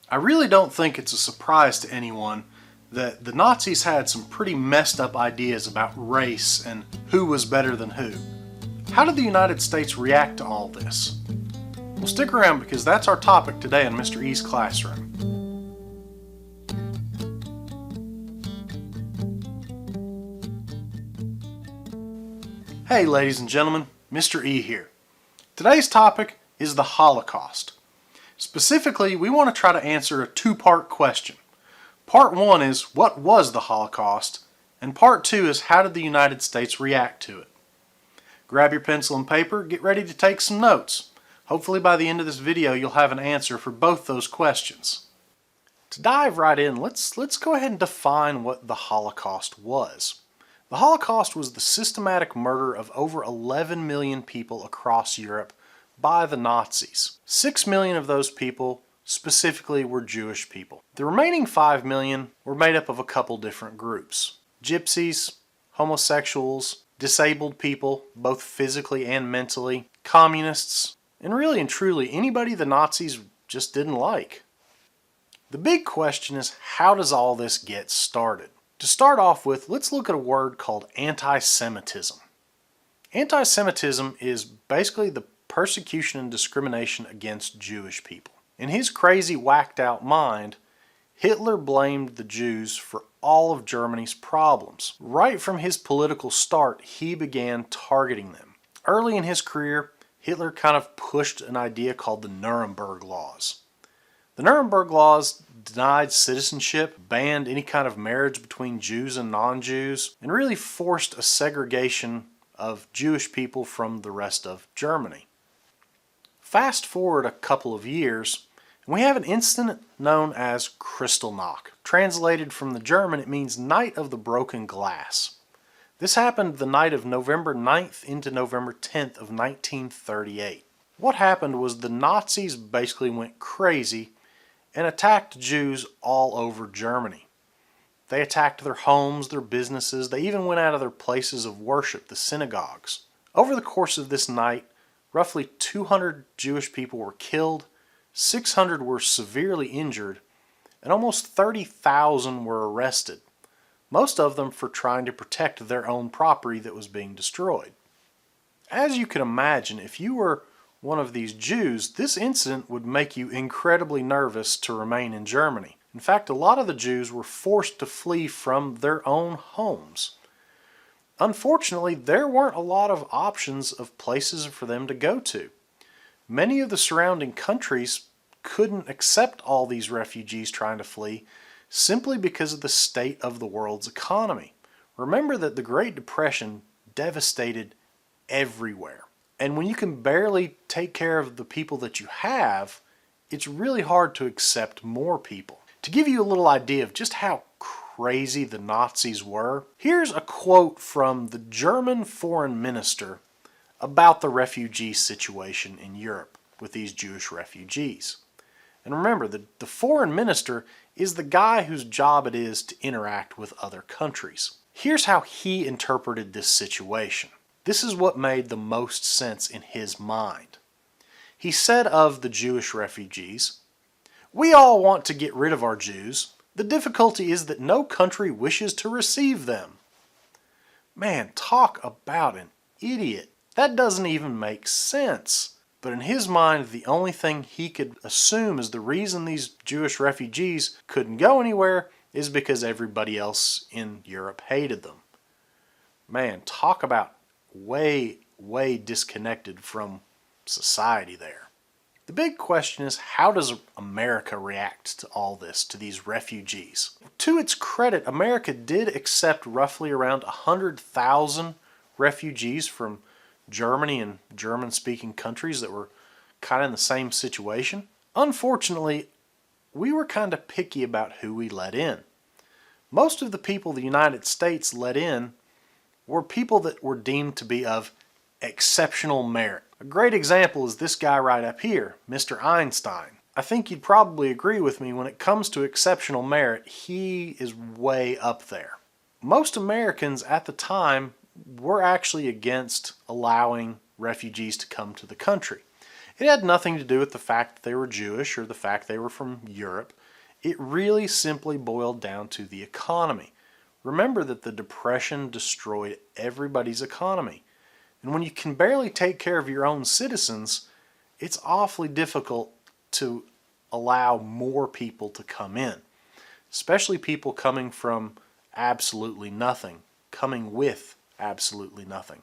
I really don't think it's a surprise to anyone that the Nazis had some pretty messed up ideas about race and who was better than who. How did the United States react to all this? Well, stick around because that's our topic today in Mr. E's classroom. Hey ladies and gentlemen, Mr. E here. Today's topic is the Holocaust. Specifically, we want to try to answer a two-part question. Part 1 is, what was the Holocaust? And Part 2 is, how did the United States react to it? Grab your pencil and paper, get ready to take some notes. Hopefully by the end of this video you'll have an answer for both those questions. To dive right in, let's go ahead and define what the Holocaust was. The Holocaust was the systematic murder of over 11 million people across Europe by the Nazis. 6 million of those people specifically were Jewish people. The remaining 5 million were made up of a couple different groups. Gypsies, homosexuals, disabled people, both physically and mentally, communists, and really and truly anybody the Nazis just didn't like. The big question is, how does all this get started? To start off with, let's look at a word called anti-Semitism. Anti-Semitism is basically the persecution and discrimination against Jewish people. In his crazy, whacked out mind, Hitler blamed the Jews for all of Germany's problems. Right from his political start, he began targeting them. Early in his career, Hitler kind of pushed an idea called the Nuremberg Laws. The Nuremberg Laws denied citizenship, banned any kind of marriage between Jews and non-Jews, and really forced a segregation of Jewish people from the rest of Germany. Fast forward a couple of years, and we have an incident known as Kristallnacht. Translated from the German, it means Night of the Broken Glass. This happened the night of November 9th into November 10th of 1938. What happened was the Nazis basically went crazy and attacked Jews all over Germany. They attacked their homes, their businesses, they even went out of their places of worship, the synagogues. Over the course of this night, roughly 200 Jewish people were killed, 600 were severely injured, and almost 30,000 were arrested, most of them for trying to protect their own property that was being destroyed. As you can imagine, if you were one of these Jews, this incident would make you incredibly nervous to remain in Germany. In fact, a lot of the Jews were forced to flee from their own homes. Unfortunately, there weren't a lot of options of places for them to go to. Many of the surrounding countries couldn't accept all these refugees trying to flee simply because of the state of the world's economy. Remember that the Great Depression devastated everywhere. And when you can barely take care of the people that you have, it's really hard to accept more people. To give you a little idea of just how crazy the Nazis were, here's a quote from the German foreign minister about the refugee situation in Europe with these Jewish refugees. And remember, the foreign minister is the guy whose job it is to interact with other countries. Here's how he interpreted this situation. This is what made the most sense in his mind. He said of the Jewish refugees, "We all want to get rid of our Jews. The difficulty is that no country wishes to receive them." Man, talk about an idiot. That doesn't even make sense. But in his mind, the only thing he could assume is the reason these Jewish refugees couldn't go anywhere is because everybody else in Europe hated them. Man, talk about way disconnected from society there. The big question is, how does America react to all this, to these refugees? To its credit, America did accept roughly around 100,000 refugees from Germany and German-speaking countries that were kind of in the same situation. Unfortunately, we were kind of picky about who we let in. Most of the people the United States let in were people that were deemed to be of exceptional merit. A great example is this guy right up here, Mr. Einstein. I think you'd probably agree with me when it comes to exceptional merit, he is way up there. Most Americans at the time were actually against allowing refugees to come to the country. It had nothing to do with the fact that they were Jewish or the fact they were from Europe. It really simply boiled down to the economy. Remember that the Depression destroyed everybody's economy. And when you can barely take care of your own citizens, it's awfully difficult to allow more people to come in, especially people coming from absolutely nothing, coming with absolutely nothing.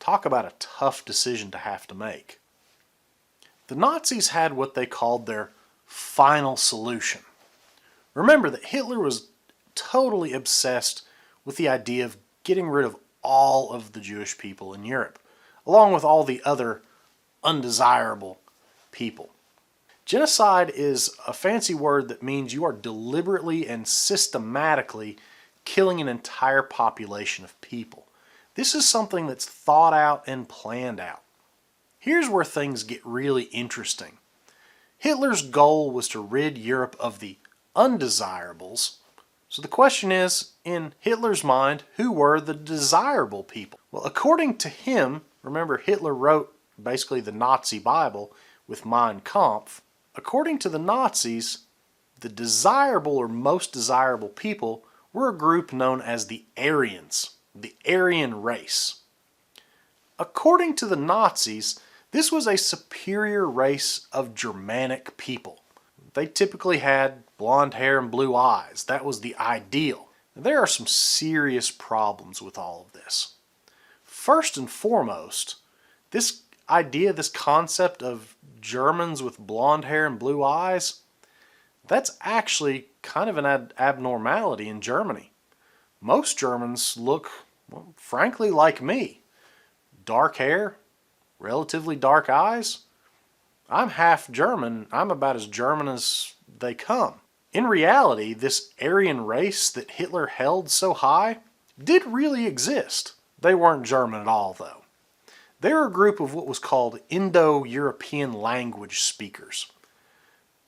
Talk about a tough decision to have to make. The Nazis had what they called their final solution. Remember that Hitler was totally obsessed with the idea of getting rid of all of the Jewish people in Europe, along with all the other undesirable people. Genocide is a fancy word that means you are deliberately and systematically killing an entire population of people. This is something that's thought out and planned out. Here's where things get really interesting. Hitler's goal was to rid Europe of the undesirables. So the question is, in Hitler's mind, who were the desirable people? Well, according to him, remember Hitler wrote basically the Nazi Bible with Mein Kampf. According to the Nazis, the desirable or most desirable people were a group known as the Aryans, the Aryan race. According to the Nazis, this was a superior race of Germanic people. They typically had blonde hair and blue eyes. That was the ideal. There are some serious problems with all of this. First and foremost, this idea, this concept of Germans with blonde hair and blue eyes, that's actually kind of an abnormality in Germany. Most Germans look, well, frankly, like me. Dark hair, relatively dark eyes. I'm half German. I'm about as German as they come. In reality, this Aryan race that Hitler held so high did really exist. They weren't German at all, though. They were a group of what was called Indo-European language speakers.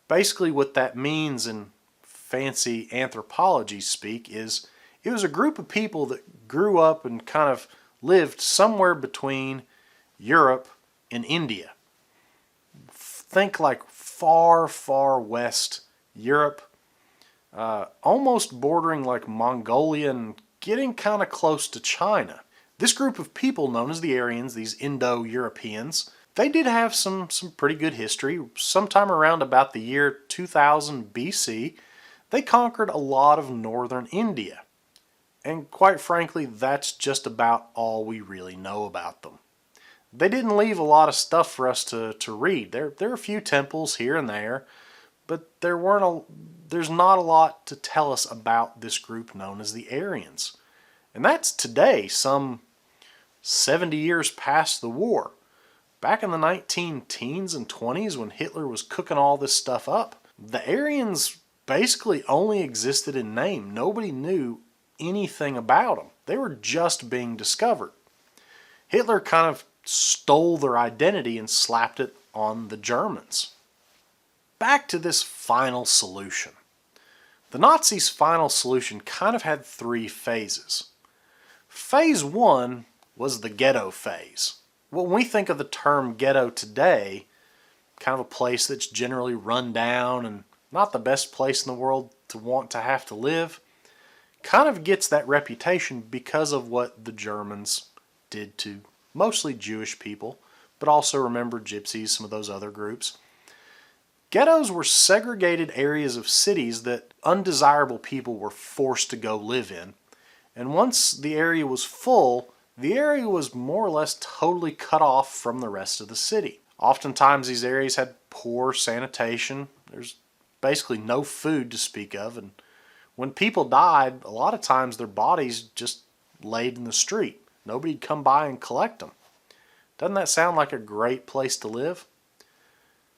Basically what that means in fancy anthropology speak is it was a group of people that grew up and kind of lived somewhere between Europe and India. Think like far, far west Europe, almost bordering like Mongolia and getting kind of close to China. This group of people known as the Aryans, these Indo-Europeans, they did have some pretty good history. Sometime around about the year 2000 BC, they conquered a lot of northern India. And quite frankly, that's just about all we really know about them. They didn't leave a lot of stuff for us to read. There are a few temples here and there, but there's not a lot to tell us about this group known as the Aryans. And that's today, some 70 years past the war. Back in the 19-teens and 20s when Hitler was cooking all this stuff up, the Aryans basically only existed in name. Nobody knew anything about them. They were just being discovered. Hitler kind of stole their identity and slapped it on the Germans. Back to this final solution. The Nazis' final solution kind of had three phases. Phase one was the ghetto phase. When we think of the term ghetto today, kind of a place that's generally run down and not the best place in the world to want to have to live, kind of gets that reputation because of what the Germans did to mostly Jewish people, but also remember gypsies, some of those other groups. Ghettos were segregated areas of cities that undesirable people were forced to go live in. And once the area was full, the area was more or less totally cut off from the rest of the city. Oftentimes these areas had poor sanitation. There's basically no food to speak of, and when people died, a lot of times their bodies just laid in the street. Nobody'd come by and collect them. Doesn't that sound like a great place to live?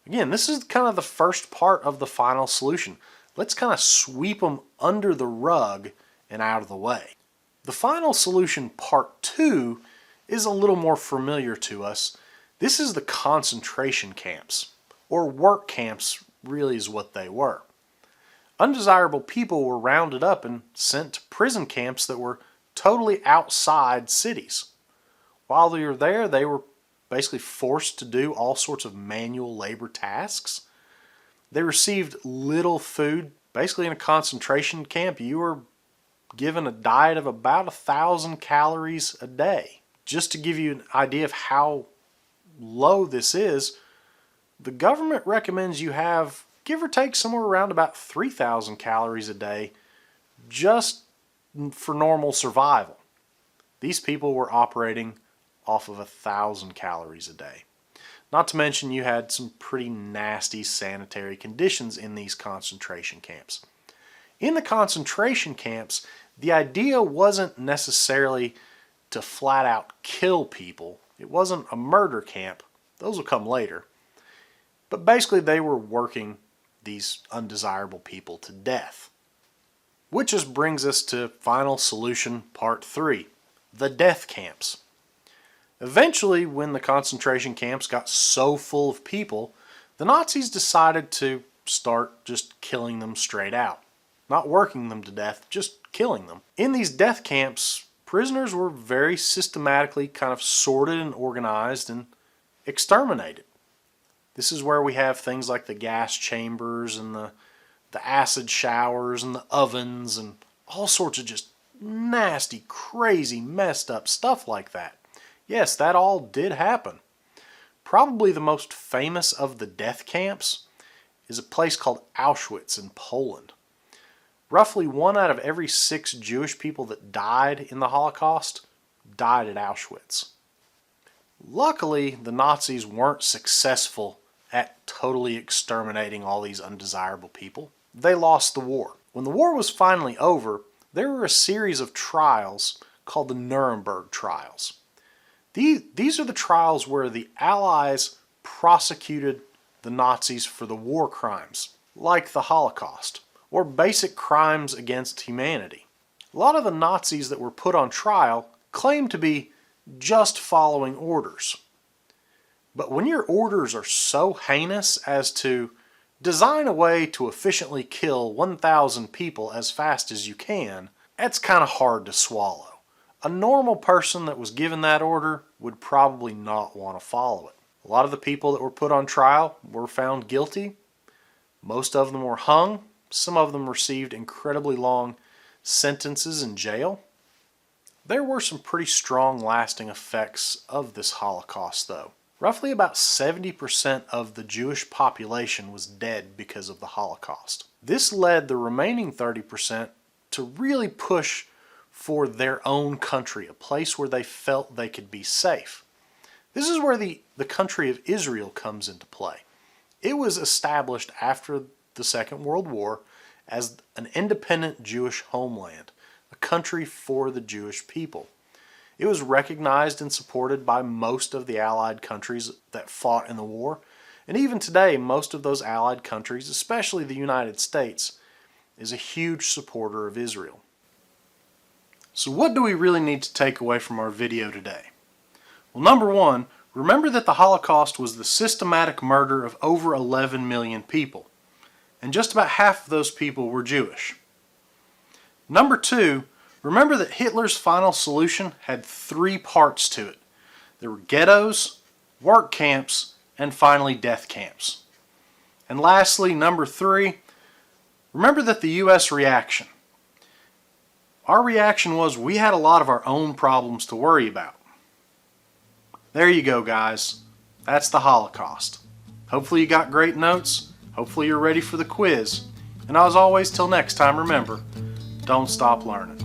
Again, this is kind of the first part of the final solution. Let's kind of sweep them under the rug and out of the way. The final solution, part two, is a little more familiar to us. This is the concentration camps, or work camps really is what they were. Undesirable people were rounded up and sent to prison camps that were totally outside cities. While they were there, they were basically forced to do all sorts of manual labor tasks. They received little food. Basically, in a concentration camp, you were given a diet of about 1,000 calories a day. Just to give you an idea of how low this is, the government recommends you have, give or take, somewhere around about 3,000 calories a day just for normal survival. These people were operating off of 1,000 calories a day. Not to mention you had some pretty nasty sanitary conditions in these concentration camps. In the concentration camps, the idea wasn't necessarily to flat out kill people. It wasn't a murder camp. Those will come later. But basically they were working these undesirable people to death. Which just brings us to final solution part 3, the death camps. Eventually, when the concentration camps got so full of people, the Nazis decided to start just killing them straight out. Not working them to death, just killing them. In these death camps, prisoners were very systematically kind of sorted and organized and exterminated. This is where we have things like the gas chambers and the acid showers and the ovens and all sorts of just nasty, crazy, messed up stuff like that. Yes, that all did happen. Probably the most famous of the death camps is a place called Auschwitz in Poland. Roughly 1 out of every 6 Jewish people that died in the Holocaust died at Auschwitz. Luckily, the Nazis weren't successful at totally exterminating all these undesirable people. They lost the war. When the war was finally over, there were a series of trials called the Nuremberg Trials. These are the trials where the Allies prosecuted the Nazis for the war crimes, like the Holocaust, or basic crimes against humanity. A lot of the Nazis that were put on trial claimed to be just following orders. But when your orders are so heinous as to design a way to efficiently kill 1,000 people as fast as you can, that's kind of hard to swallow. A normal person that was given that order would probably not want to follow it. A lot of the people that were put on trial were found guilty. Most of them were hung. Some of them received incredibly long sentences in jail. There were some pretty strong lasting effects of this Holocaust though. Roughly about 70% of the Jewish population was dead because of the Holocaust. This led the remaining 30% to really push for their own country, a place where they felt they could be safe. This is where the country of Israel comes into play. It was established after the Second World War as an independent Jewish homeland, a country for the Jewish people. It was recognized and supported by most of the Allied countries that fought in the war, and even today most of those Allied countries, especially the United States, is a huge supporter of Israel. So what do we really need to take away from our video today? Well, number one, remember that the Holocaust was the systematic murder of over 11 million people, and just about half of those people were Jewish. Number two, remember that Hitler's final solution had 3 parts to it. There were ghettos, work camps, and finally death camps. And lastly, number 3, remember that the U.S. reaction. Our reaction was we had a lot of our own problems to worry about. There you go, guys. That's the Holocaust. Hopefully you got great notes. Hopefully you're ready for the quiz. And as always, till next time, remember, don't stop learning.